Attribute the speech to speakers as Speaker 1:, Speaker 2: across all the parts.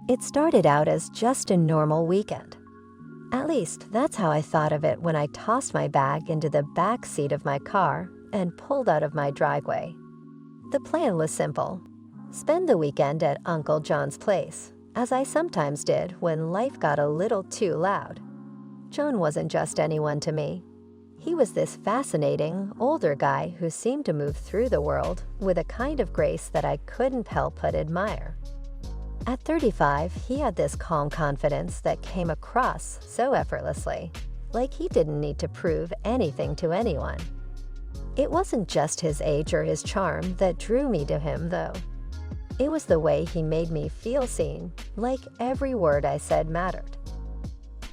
Speaker 1: It started out as just a normal weekend. At least, that's how I thought of it when I tossed my bag into the back seat of my car and pulled out of my driveway. The plan was simple. Spend the weekend at Uncle John's place, as I sometimes did when life got a little too loud. John wasn't just anyone to me. He was this fascinating, older guy who seemed to move through the world with a kind of grace that I couldn't help but admire. At 35, he had this calm confidence that came across so effortlessly, like he didn't need to prove anything to anyone. It wasn't just his age or his charm that drew me to him, though. It was the way he made me feel seen, like every word I said mattered.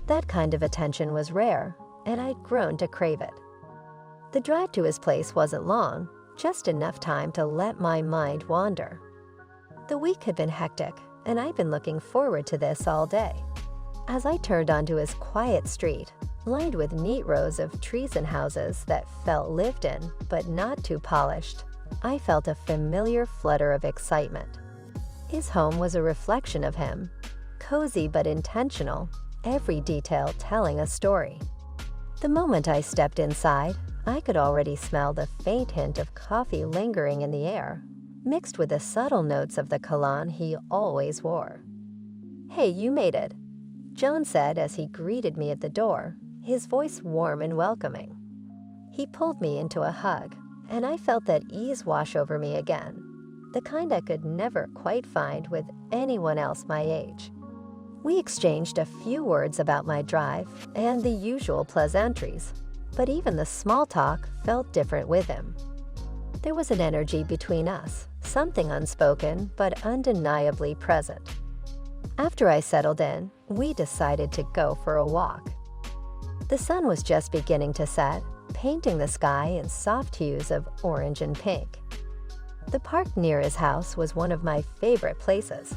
Speaker 1: That kind of attention was rare, and I'd grown to crave it. The drive to his place wasn't long, just enough time to let my mind wander. The week had been hectic, and I'd been looking forward to this all day. As I turned onto his quiet street, lined with neat rows of trees and houses that felt lived in but not too polished, I felt a familiar flutter of excitement. His home was a reflection of him, cozy but intentional, every detail telling a story. The moment I stepped inside, I could already smell the faint hint of coffee lingering in the air, mixed with the subtle notes of the cologne he always wore. "Hey, you made it," John said as he greeted me at the door, his voice warm and welcoming. He pulled me into a hug, and I felt that ease wash over me again, the kind I could never quite find with anyone else my age. We exchanged a few words about my drive and the usual pleasantries, but even the small talk felt different with him. There was an energy between us, something unspoken but undeniably present. After I settled in, we decided to go for a walk. The sun was just beginning to set, painting the sky in soft hues of orange and pink. The park near his house was one of my favorite places.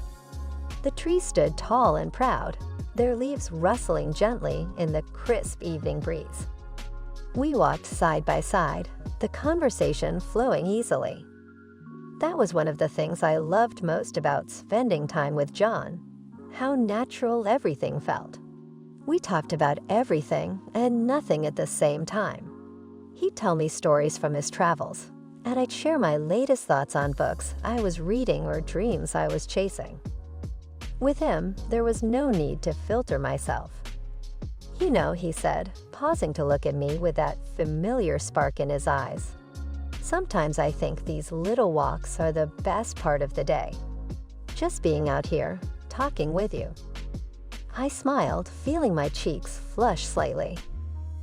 Speaker 1: The trees stood tall and proud, their leaves rustling gently in the crisp evening breeze. We walked side by side, the conversation flowing easily. That was one of the things I loved most about spending time with John, how natural everything felt. We talked about everything and nothing at the same time. He'd tell me stories from his travels, and I'd share my latest thoughts on books I was reading or dreams I was chasing. With him, there was no need to filter myself. "You know," he said, pausing to look at me with that familiar spark in his eyes. "Sometimes I think these little walks are the best part of the day. Just being out here, talking with you." I smiled, feeling my cheeks flush slightly.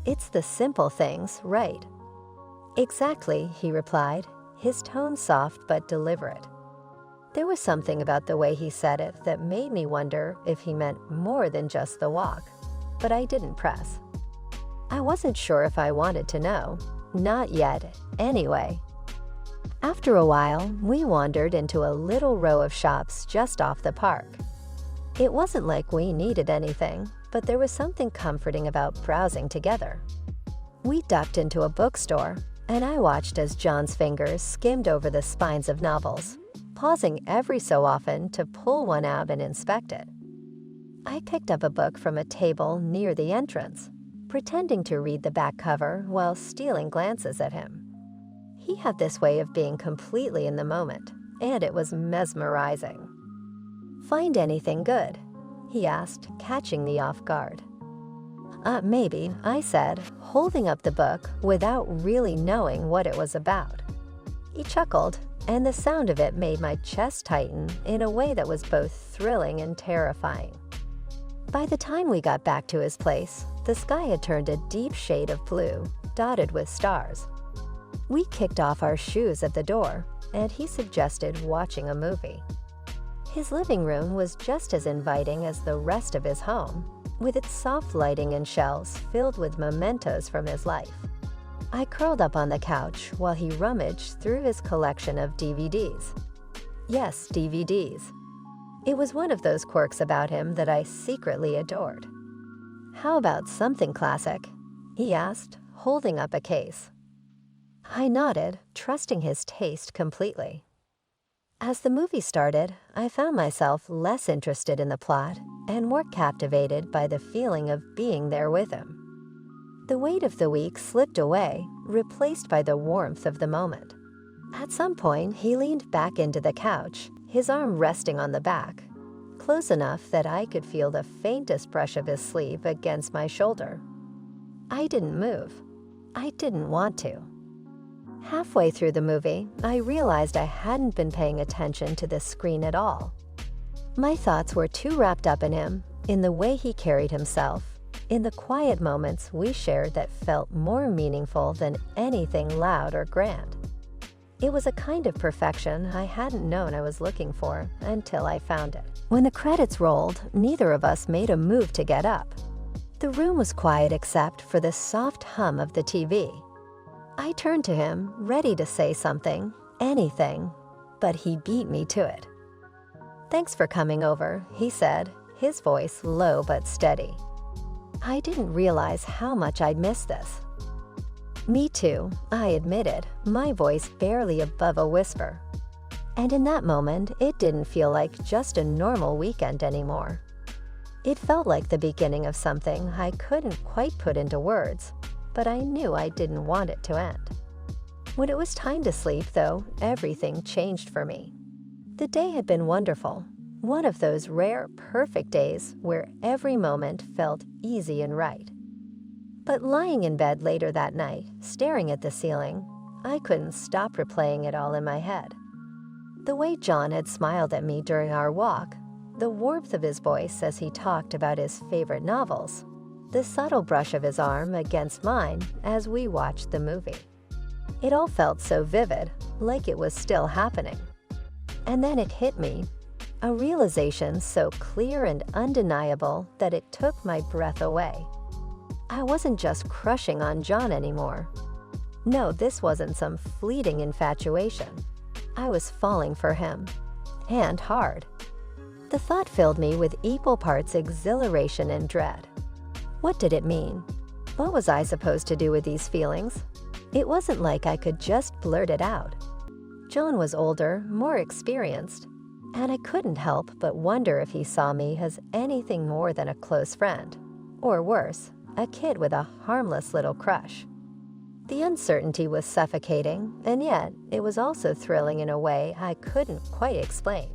Speaker 1: "It's the simple things, right?" "Exactly," he replied, his tone soft but deliberate. There was something about the way he said it that made me wonder if he meant more than just the walk, but I didn't press. I wasn't sure if I wanted to know. Not yet, anyway. After a while, we wandered into a little row of shops just off the park. It wasn't like we needed anything, but there was something comforting about browsing together. We ducked into a bookstore, and I watched as John's fingers skimmed over the spines of novels, pausing every so often to pull one out and inspect it. I picked up a book from a table near the entrance, pretending to read the back cover while stealing glances at him. He had this way of being completely in the moment, and it was mesmerizing. "Find anything good?" he asked, catching me off guard. Maybe," I said, holding up the book without really knowing what it was about. He chuckled, and the sound of it made my chest tighten in a way that was both thrilling and terrifying. By the time we got back to his place, the sky had turned a deep shade of blue, dotted with stars. We kicked off our shoes at the door, and he suggested watching a movie. His living room was just as inviting as the rest of his home, with its soft lighting and shelves filled with mementos from his life. I curled up on the couch while he rummaged through his collection of DVDs. Yes, DVDs. It was one of those quirks about him that I secretly adored. "How about something classic?" he asked, holding up a case. I nodded, trusting his taste completely. As the movie started, I found myself less interested in the plot and more captivated by the feeling of being there with him. The weight of the week slipped away, replaced by the warmth of the moment. At some point, he leaned back into the couch, his arm resting on the back, close enough that I could feel the faintest brush of his sleeve against my shoulder. I didn't move. I didn't want to. Halfway through the movie, I realized I hadn't been paying attention to the screen at all. My thoughts were too wrapped up in him, in the way he carried himself, in the quiet moments we shared that felt more meaningful than anything loud or grand. It was a kind of perfection I hadn't known I was looking for until I found it. When the credits rolled, neither of us made a move to get up. The room was quiet except for the soft hum of the TV. I turned to him, ready to say something, anything, but he beat me to it. "Thanks for coming over," he said, his voice low but steady. I didn't realize how much I'd missed this. "Me too," I admitted, my voice barely above a whisper. And in that moment, it didn't feel like just a normal weekend anymore. It felt like the beginning of something I couldn't quite put into words, but I knew I didn't want it to end. When it was time to sleep, though, everything changed for me. The day had been wonderful, one of those rare, perfect days where every moment felt easy and right. But lying in bed later that night, staring at the ceiling, I couldn't stop replaying it all in my head. The way John had smiled at me during our walk, the warmth of his voice as he talked about his favorite novels, the subtle brush of his arm against mine as we watched the movie. It all felt so vivid, like it was still happening. And then it hit me, a realization so clear and undeniable that it took my breath away. I wasn't just crushing on John anymore. No, this wasn't some fleeting infatuation. I was falling for him, and hard. The thought filled me with equal parts exhilaration and dread. What did it mean? What was I supposed to do with these feelings? It wasn't like I could just blurt it out. John was older, more experienced, and I couldn't help but wonder if he saw me as anything more than a close friend, or worse, a kid with a harmless little crush. The uncertainty was suffocating, and yet it was also thrilling in a way I couldn't quite explain.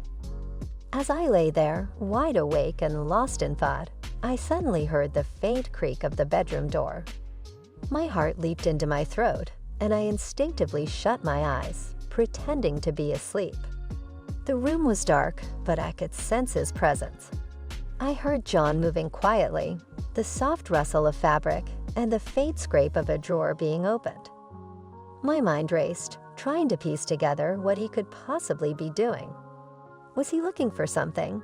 Speaker 1: As I lay there, wide awake and lost in thought, I suddenly heard the faint creak of the bedroom door. My heart leaped into my throat, and I instinctively shut my eyes, pretending to be asleep. The room was dark, but I could sense his presence. I heard John moving quietly, the soft rustle of fabric, and the faint scrape of a drawer being opened. My mind raced, trying to piece together what he could possibly be doing. Was he looking for something?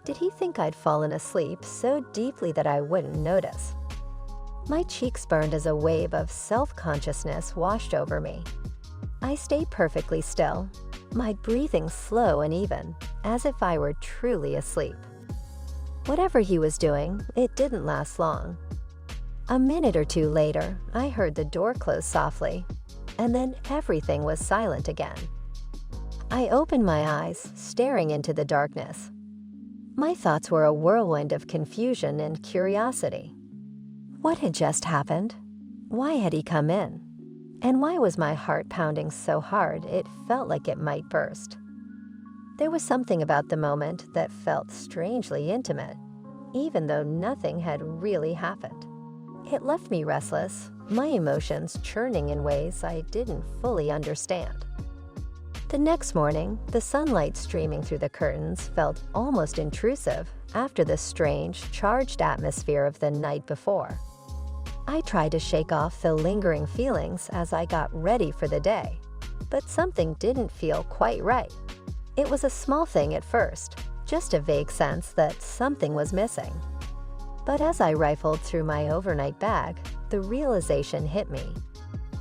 Speaker 1: Did he think I'd fallen asleep so deeply that I wouldn't notice? My cheeks burned as a wave of self-consciousness washed over me. I stayed perfectly still, my breathing slow and even, as if I were truly asleep. Whatever he was doing, it didn't last long. A minute or two later, I heard the door close softly, and then everything was silent again. I opened my eyes, staring into the darkness. My thoughts were a whirlwind of confusion and curiosity. What had just happened? Why had he come in? And why was my heart pounding so hard it felt like it might burst? There was something about the moment that felt strangely intimate, even though nothing had really happened. It left me restless, my emotions churning in ways I didn't fully understand. The next morning, the sunlight streaming through the curtains felt almost intrusive after the strange, charged atmosphere of the night before. I tried to shake off the lingering feelings as I got ready for the day, but something didn't feel quite right. It was a small thing at first, just a vague sense that something was missing. But as I rifled through my overnight bag, the realization hit me.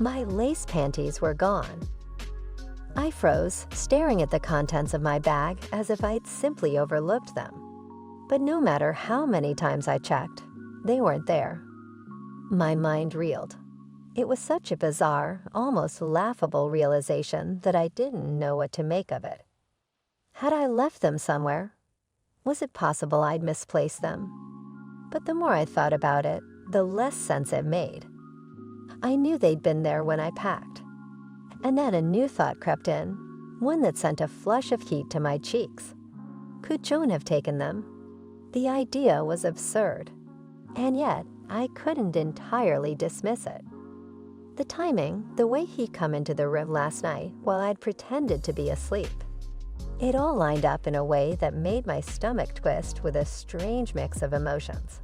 Speaker 1: My lace panties were gone. I froze, staring at the contents of my bag as if I'd simply overlooked them. But no matter how many times I checked, they weren't there. My mind reeled. It was such a bizarre, almost laughable realization that I didn't know what to make of it. Had I left them somewhere? Was it possible I'd misplaced them? But the more I thought about it, the less sense it made. I knew they'd been there when I packed. And then a new thought crept in, one that sent a flush of heat to my cheeks. Could Joan have taken them? The idea was absurd, and yet I couldn't entirely dismiss it. The timing, the way he'd come into the room last night while I'd pretended to be asleep. It all lined up in a way that made my stomach twist with a strange mix of emotions.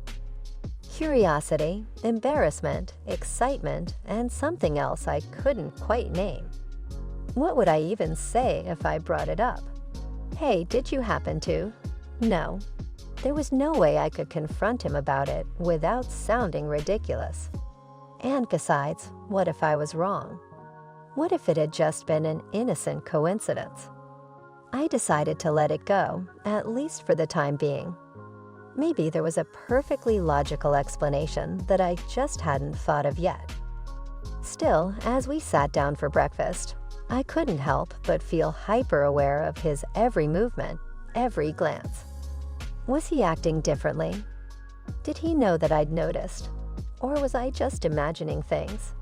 Speaker 1: Curiosity, embarrassment, excitement, and something else I couldn't quite name. What would I even say if I brought it up? Hey, did you happen to? No. There was no way I could confront him about it without sounding ridiculous. And besides, what if I was wrong? What if it had just been an innocent coincidence? I decided to let it go, at least for the time being. Maybe there was a perfectly logical explanation that I just hadn't thought of yet. Still, as we sat down for breakfast, I couldn't help but feel hyper-aware of his every movement, every glance. Was he acting differently? Did he know that I'd noticed? Or was I just imagining things?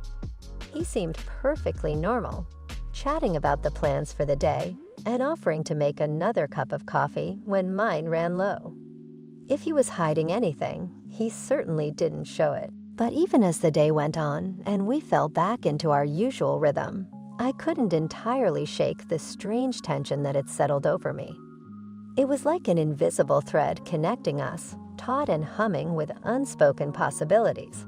Speaker 1: He seemed perfectly normal, chatting about the plans for the day and offering to make another cup of coffee when mine ran low. If he was hiding anything, he certainly didn't show it. But even as the day went on and we fell back into our usual rhythm, I couldn't entirely shake the strange tension that had settled over me. It was like an invisible thread connecting us, taut and humming with unspoken possibilities.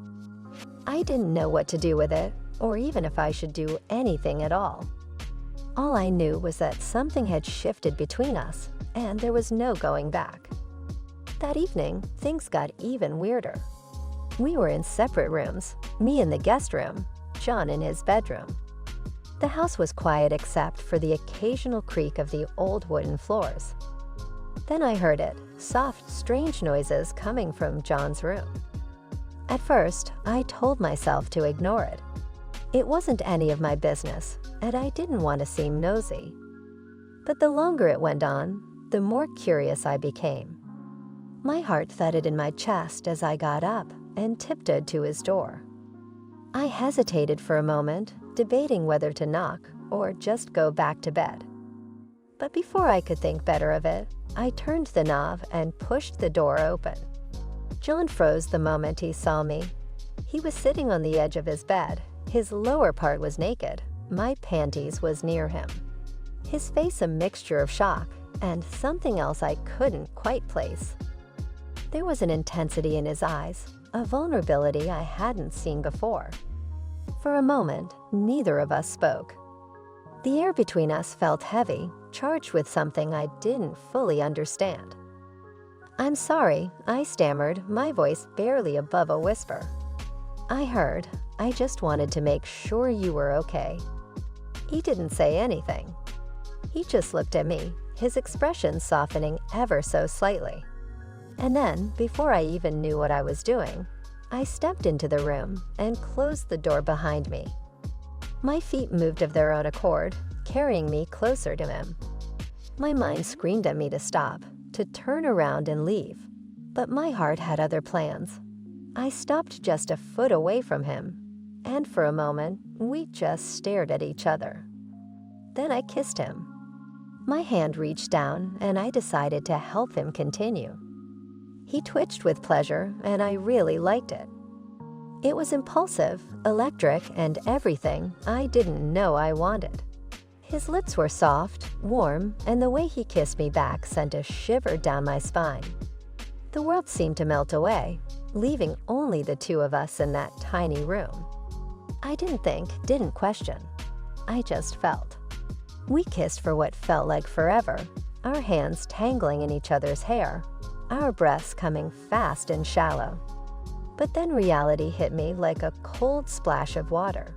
Speaker 1: I didn't know what to do with it, or even if I should do anything at all. All I knew was that something had shifted between us, and there was no going back. That evening, things got even weirder. We were in separate rooms, me in the guest room, John in his bedroom. The house was quiet except for the occasional creak of the old wooden floors. Then I heard it, soft, strange noises coming from John's room. At first, I told myself to ignore it. It wasn't any of my business, and I didn't want to seem nosy. But the longer it went on, the more curious I became. My heart thudded in my chest as I got up and tiptoed to his door. I hesitated for a moment, debating whether to knock or just go back to bed. But before I could think better of it, I turned the knob and pushed the door open. John froze the moment he saw me. He was sitting on the edge of his bed. His lower part was naked. My panties was near him. His face a mixture of shock and something else I couldn't quite place. There was an intensity in his eyes, a vulnerability I hadn't seen before. For a moment, neither of us spoke. The air between us felt heavy, charged with something I didn't fully understand. "I'm sorry," I stammered, my voice barely above a whisper. "I heard. I just wanted to make sure you were okay." He didn't say anything. He just looked at me, his expression softening ever so slightly. And then, before I even knew what I was doing, I stepped into the room and closed the door behind me. My feet moved of their own accord, carrying me closer to him. My mind screamed at me to stop, to turn around and leave, but my heart had other plans. I stopped just a foot away from him, and for a moment, we just stared at each other. Then I kissed him. My hand reached down, and I decided to help him continue. He twitched with pleasure, and I really liked it. It was impulsive, electric, and everything I didn't know I wanted. His lips were soft, warm, and the way he kissed me back sent a shiver down my spine. The world seemed to melt away, leaving only the two of us in that tiny room. I didn't think, didn't question. I just felt. We kissed for what felt like forever, our hands tangling in each other's hair, our breaths coming fast and shallow. But then reality hit me like a cold splash of water.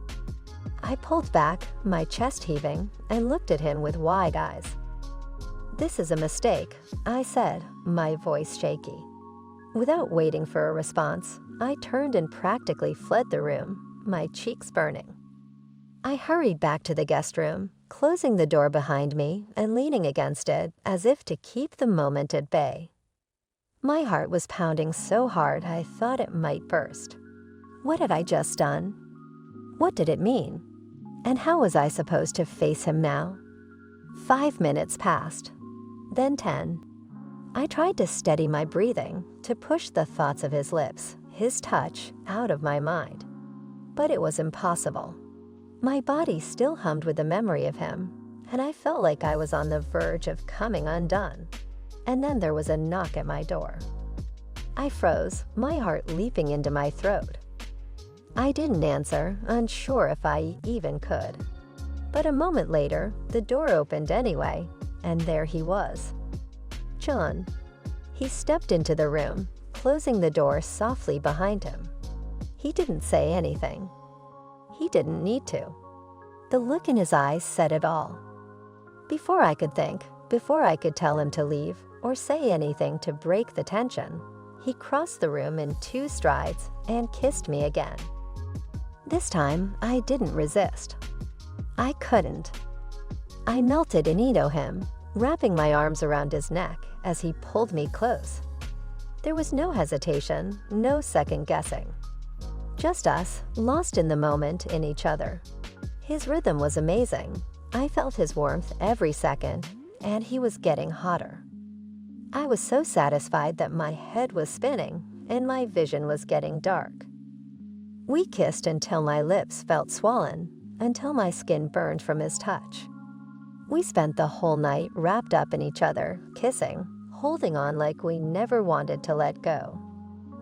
Speaker 1: I pulled back, my chest heaving, and looked at him with wide eyes. "This is a mistake," I said, my voice shaky. Without waiting for a response, I turned and practically fled the room, my cheeks burning. I hurried back to the guest room, closing the door behind me and leaning against it as if to keep the moment at bay. My heart was pounding so hard I thought it might burst. What had I just done? What did it mean? And how was I supposed to face him now? 5 minutes passed, then 10. I tried to steady my breathing, to push the thoughts of his lips, his touch, out of my mind. But it was impossible. My body still hummed with the memory of him, and I felt like I was on the verge of coming undone. And then there was a knock at my door. I froze, my heart leaping into my throat. I didn't answer, unsure if I even could. But a moment later, the door opened anyway, and there he was. John. He stepped into the room, closing the door softly behind him. He didn't say anything. He didn't need to. The look in his eyes said it all. Before I could think, before I could tell him to leave or say anything to break the tension, he crossed the room in 2 strides and kissed me again. This time, I didn't resist. I couldn't. I melted into him, wrapping my arms around his neck as he pulled me close. There was no hesitation, no second guessing. Just us, lost in the moment in each other. His rhythm was amazing. I felt his warmth every second, and he was getting hotter. I was so satisfied that my head was spinning and my vision was getting dark. We kissed until my lips felt swollen, until my skin burned from his touch. We spent the whole night wrapped up in each other, kissing, holding on like we never wanted to let go.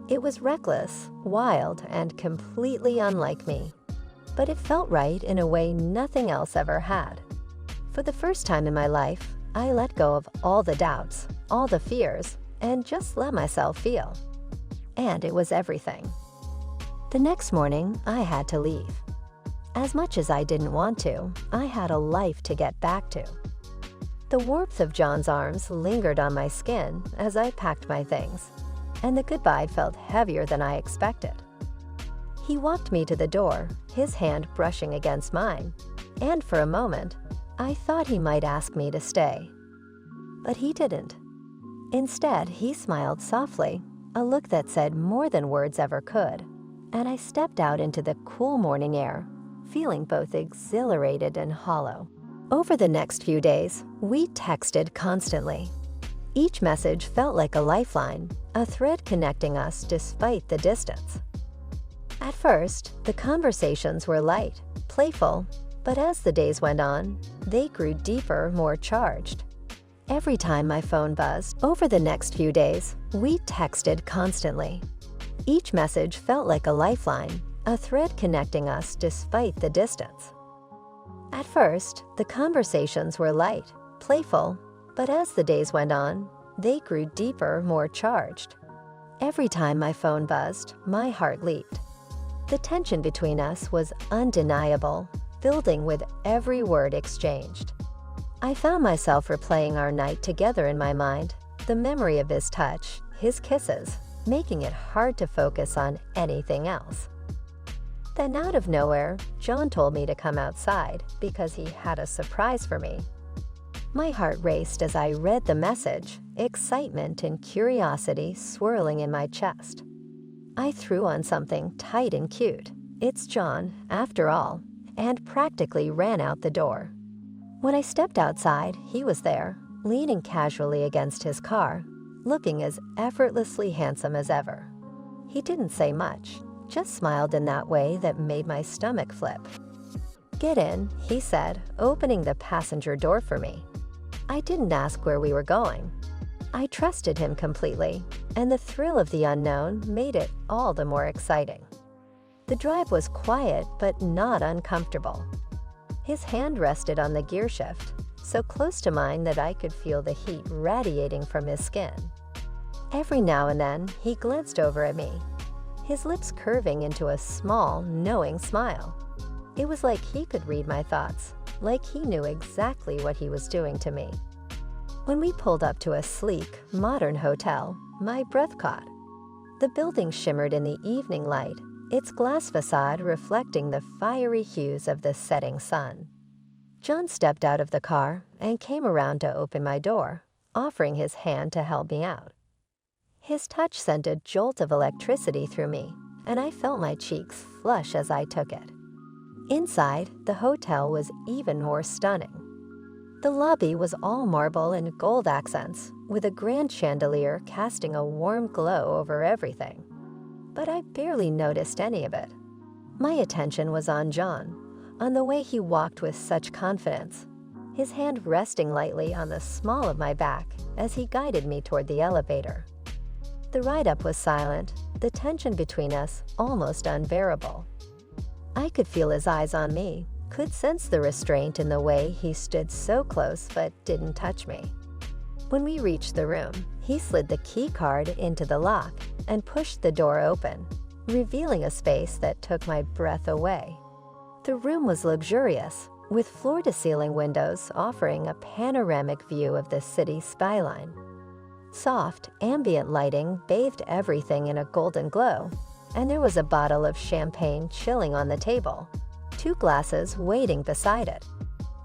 Speaker 1: It was reckless, wild, and completely unlike me, but it felt right in a way nothing else ever had. For the first time in my life, I let go of all the doubts, all the fears, and just let myself feel. And it was everything. The next morning, I had to leave. As much as I didn't want to, I had a life to get back to. The warmth of John's arms lingered on my skin as I packed my things, and the goodbye felt heavier than I expected. He walked me to the door, his hand brushing against mine, and for a moment, I thought he might ask me to stay. But he didn't. Instead, he smiled softly, a look that said more than words ever could, and I stepped out into the cool morning air, feeling both exhilarated and hollow. Over the next few days, we texted constantly. Each message felt like a lifeline, a thread connecting us despite the distance. At first, the conversations were light, playful, but as the days went on, they grew deeper, more charged. Every time my phone buzzed, over the next few days, we texted constantly. Each message felt like a lifeline, a thread connecting us despite the distance. At first, the conversations were light, playful, but as the days went on, they grew deeper, more charged. Every time my phone buzzed, my heart leaped. The tension between us was undeniable, building with every word exchanged. I found myself replaying our night together in my mind, the memory of his touch, his kisses, making it hard to focus on anything else. Then out of nowhere, John told me to come outside because he had a surprise for me. My heart raced as I read the message, excitement and curiosity swirling in my chest. I threw on something tight and cute. It's John, after all, and practically ran out the door. When I stepped outside, he was there, leaning casually against his car, looking as effortlessly handsome as ever. He didn't say much, just smiled in that way that made my stomach flip. "Get in," he said, opening the passenger door for me. I didn't ask where we were going. I trusted him completely, and the thrill of the unknown made it all the more exciting. The drive was quiet but not uncomfortable. His hand rested on the gear shift, so close to mine that I could feel the heat radiating from his skin. Every now and then, he glanced over at me, his lips curving into a small, knowing smile. It was like he could read my thoughts, like he knew exactly what he was doing to me. When we pulled up to a sleek, modern hotel, my breath caught. The building shimmered in the evening light, its glass facade reflecting the fiery hues of the setting sun. John stepped out of the car and came around to open my door, offering his hand to help me out. His touch sent a jolt of electricity through me, and I felt my cheeks flush as I took it. Inside, the hotel was even more stunning. The lobby was all marble and gold accents, with a grand chandelier casting a warm glow over everything. But I barely noticed any of it. My attention was on John, on the way he walked with such confidence, his hand resting lightly on the small of my back as he guided me toward the elevator. The ride-up was silent, the tension between us almost unbearable. I could feel his eyes on me, could sense the restraint in the way he stood so close but didn't touch me. When we reached the room, he slid the key card into the lock and pushed the door open, revealing a space that took my breath away. The room was luxurious, with floor-to-ceiling windows offering a panoramic view of the city's skyline. Soft, ambient lighting bathed everything in a golden glow, and there was a bottle of champagne chilling on the table, 2 glasses waiting beside it.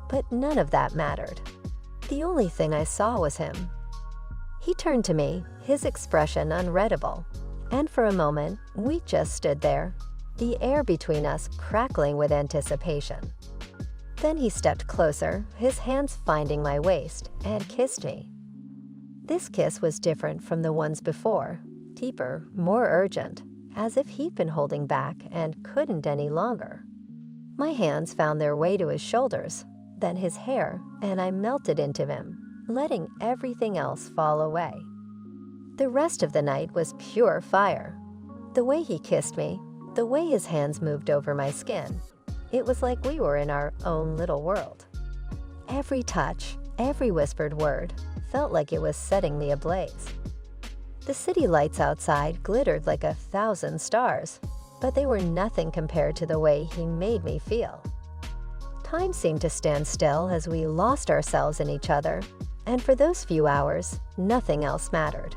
Speaker 1: But none of that mattered. The only thing I saw was him. He turned to me, his expression unreadable, and for a moment, we just stood there, the air between us crackling with anticipation. Then he stepped closer, his hands finding my waist, and kissed me. This kiss was different from the ones before, deeper, more urgent, as if he'd been holding back and couldn't any longer. My hands found their way to his shoulders, then his hair, and I melted into him, letting everything else fall away. The rest of the night was pure fire. The way he kissed me, the way his hands moved over my skin, it was like we were in our own little world. Every touch, every whispered word, felt like it was setting me ablaze. The city lights outside glittered like 1,000 stars, but they were nothing compared to the way he made me feel. Time seemed to stand still as we lost ourselves in each other, and for those few hours, nothing else mattered.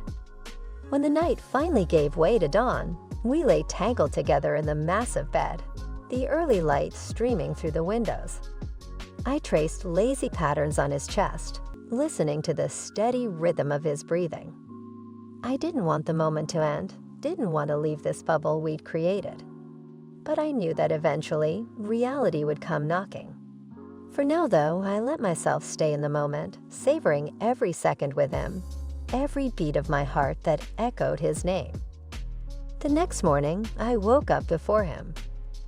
Speaker 1: When the night finally gave way to dawn, we lay tangled together in the massive bed, the early light streaming through the windows. I traced lazy patterns on his chest, listening to the steady rhythm of his breathing. I didn't want the moment to end, didn't want to leave this bubble we'd created. But I knew that eventually, reality would come knocking. For now, though, I let myself stay in the moment, savoring every second with him, every beat of my heart that echoed his name. The next morning, I woke up before him.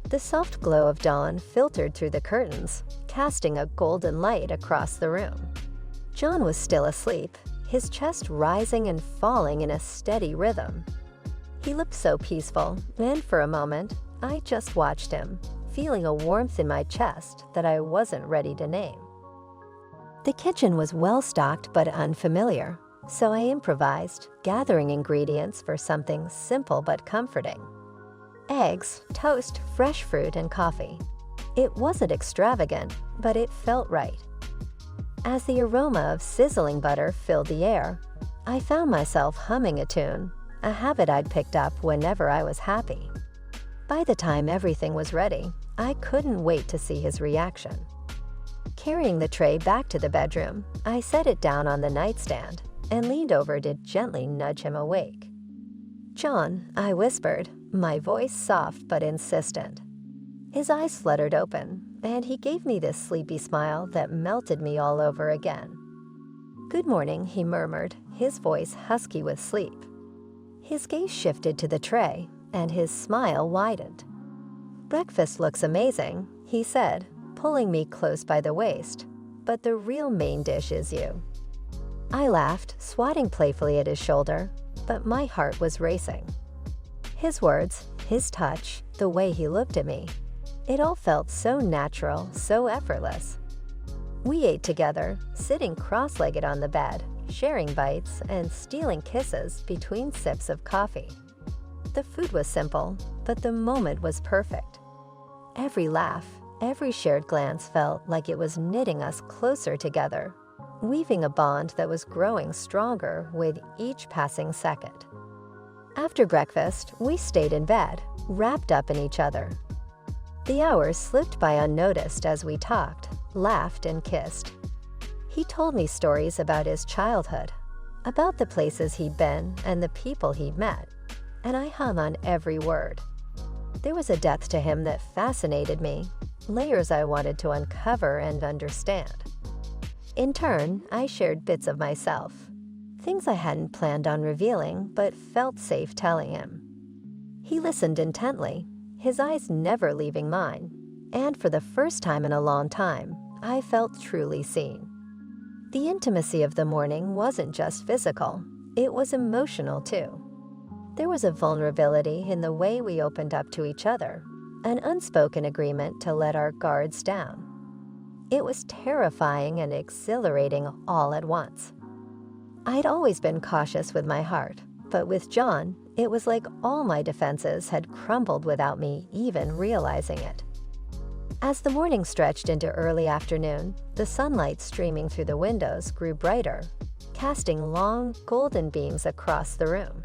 Speaker 1: The soft glow of dawn filtered through the curtains, casting a golden light across the room. John was still asleep, his chest rising and falling in a steady rhythm. He looked so peaceful, and for a moment, I just watched him, feeling a warmth in my chest that I wasn't ready to name. The kitchen was well-stocked but unfamiliar, so I improvised, gathering ingredients for something simple but comforting. Eggs, toast, fresh fruit, and coffee. It wasn't extravagant, but it felt right. As the aroma of sizzling butter filled the air, I found myself humming a tune, a habit I'd picked up whenever I was happy. By the time everything was ready, I couldn't wait to see his reaction. Carrying the tray back to the bedroom, I set it down on the nightstand and leaned over to gently nudge him awake. "John," I whispered, my voice soft but insistent. His eyes fluttered open, and he gave me this sleepy smile that melted me all over again. "Good morning," he murmured, his voice husky with sleep. His gaze shifted to the tray, and his smile widened. "Breakfast looks amazing," he said, pulling me close by the waist, "but the real main dish is you." I laughed, swatting playfully at his shoulder, but my heart was racing. His words, his touch, the way he looked at me, it all felt so natural, so effortless. We ate together, sitting cross-legged on the bed, sharing bites and stealing kisses between sips of coffee. The food was simple, but the moment was perfect. Every laugh, every shared glance felt like it was knitting us closer together, weaving a bond that was growing stronger with each passing second. After breakfast, we stayed in bed, wrapped up in each other. The hours slipped by unnoticed as we talked, laughed, and kissed. He told me stories about his childhood, about the places he'd been and the people he'd met, and I hung on every word. There was a depth to him that fascinated me, layers I wanted to uncover and understand. In turn, I shared bits of myself, things I hadn't planned on revealing but felt safe telling him. He listened intently, his eyes never leaving mine, and for the first time in a long time, I felt truly seen. The intimacy of the morning wasn't just physical, it was emotional too. There was a vulnerability in the way we opened up to each other, an unspoken agreement to let our guards down. It was terrifying and exhilarating all at once. I'd always been cautious with my heart, but with John, it was like all my defenses had crumbled without me even realizing it. As the morning stretched into early afternoon, the sunlight streaming through the windows grew brighter, casting long, golden beams across the room.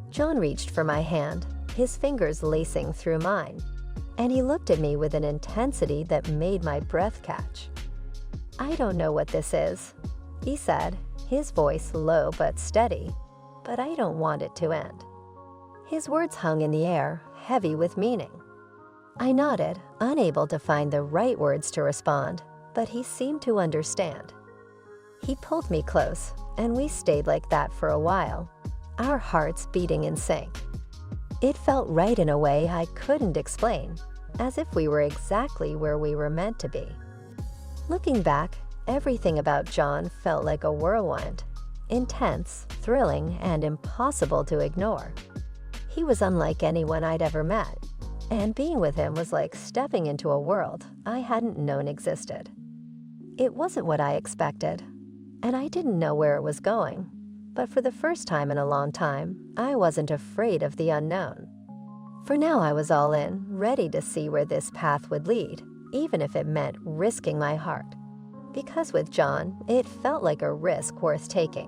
Speaker 1: John reached for my hand, his fingers lacing through mine, and he looked at me with an intensity that made my breath catch. "I don't know what this is," he said, his voice low but steady, "but I don't want it to end." His words hung in the air, heavy with meaning. I nodded, unable to find the right words to respond, but he seemed to understand. He pulled me close, and we stayed like that for a while, our hearts beating in sync. It felt right in a way I couldn't explain, as if we were exactly where we were meant to be. Looking back, everything about John felt like a whirlwind, intense, thrilling, and impossible to ignore. He was unlike anyone I'd ever met, and being with him was like stepping into a world I hadn't known existed. It wasn't what I expected, and I didn't know where it was going, but for the first time in a long time, I wasn't afraid of the unknown. For now I was all in, ready to see where this path would lead, even if it meant risking my heart. Because with John, it felt like a risk worth taking.